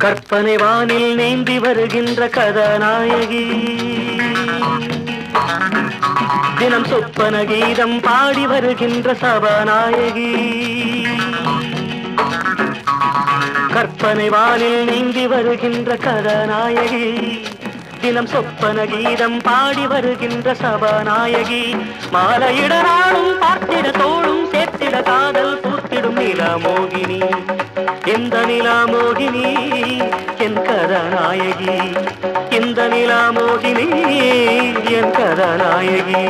கற்பனை வானில் நீந்தி வருகின்ற கதாநாயகி, தினம் சொப்பன கீதம் பாடி வருகின்ற சபாநாயகி. கற்பனை வானில் நீந்தி வருகின்ற கதாநாயகி, தினம் சொப்பன கீதம் பாடி வருகின்ற சபாநாயகி. மாலையிட நாளும் பார்த்திட தோளும் சேர்த்திட காதல் பூத்திடும் நிலாமோகினி. இந்த நிலாமோகினி என் கதாநாயகி, இந்த நிலாமோகினி என் கதாநாயகி.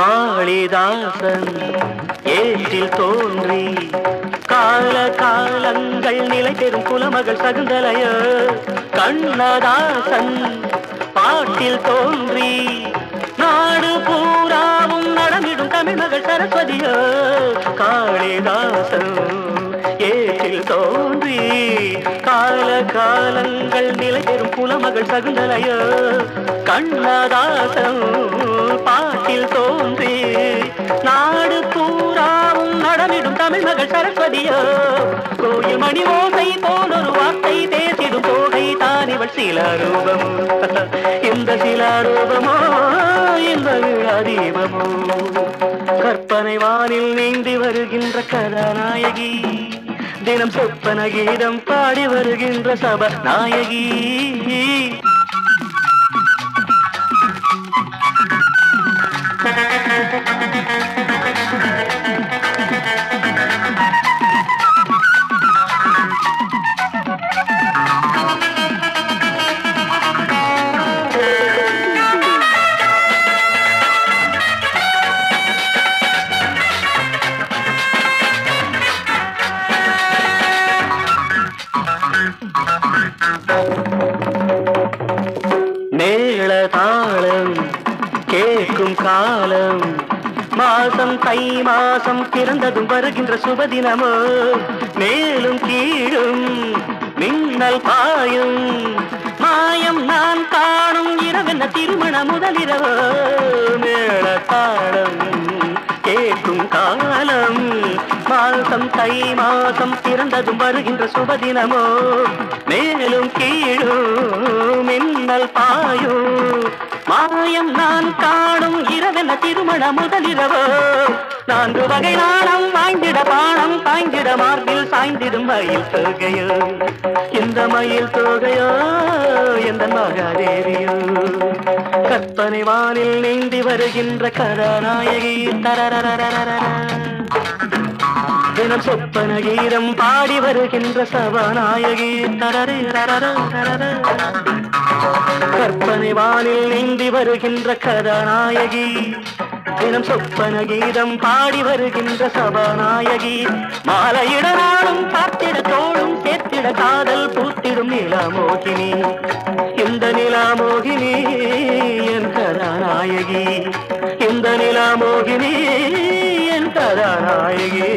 காளிதாசன் ஏற்றில் தோன்றி கால காலங்கள் நிலை பெறும் குலமகள் சகுந்தலைய. கண்ணதாசன் பாட்டில் தோன்றி நாடு பூராவும் நடமிடும் தமிழ் மகள் சரஸ்வதிய. காளிதாசன் ஏற்றில் தோன்றி கால காலங்கள் நிலை பெறும் குலமகள் சகுந்தலைய. கண்ணதாசன் பாட்டில் தோன்றி நாடு பூராவும் நடமிடும் தமிழ் மகள் சரஸ்வதியோ. கோயில் மணி ஓசை போல் ஒரு வார்த்தை பேசிடும் தோகை தான் இவள் சிலாரூபம். இந்த சிலாரூபமோ இந்த விழாதீபமோ. கற்பனை வானில் நீந்தி வருகின்ற கதாநாயகி, தினம் சொப்பன கீதம் பாடி வருகின்ற சபாநாயகி. மேள தாளம் கேட்கும் காலம், மாசம் தை மாசம் பிறந்ததும் வருகின்ற சுபதினமோ. மேலும் கீழும் மின்னல் பாயும் மாயம் நான் காணும் இரவென்ன திருமண முதலிரவோ. மேள தாளம் கேட்கும் காலம், மாசம் தை மாசம் பிறந்ததும் வருகின்ற சுபதினமோ. மேலும் கீழும் மின்னல் பாயும் மாயம் நான் காணும் இரவென்ன திருமண முதலிரவோ. 4 வகை நாணம் வாய்ந்திட பானம் பாய்ந்திட மார்பில் சாய்ந்திடும் மயில் தொகையோ. இந்த மயில் தொகையோ எந்த மகாதேவியோ. கற்பனை வானில் நீந்தி வருகின்ற கதாநாயகி. தரரரரரர தினம் சொப்பன கீதம் பாடி வருகின்ற சபாநாயகி. தரரரரரர கற்பனை வானில் நீந்தி வருகின்ற கதாநாயகி, தினம் சொப்பன கீதம் பாடி வருகின்ற சபாநாயகி. மாலையிட நாளும் பார்த்திட தோளும் சேர்த்திட காதல் பூத்திடும் நிலாமோகினி. இந்த நிலாமோகினி என் கதாநாயகி, இந்த நிலாமோகினி என் கதாநாயகி.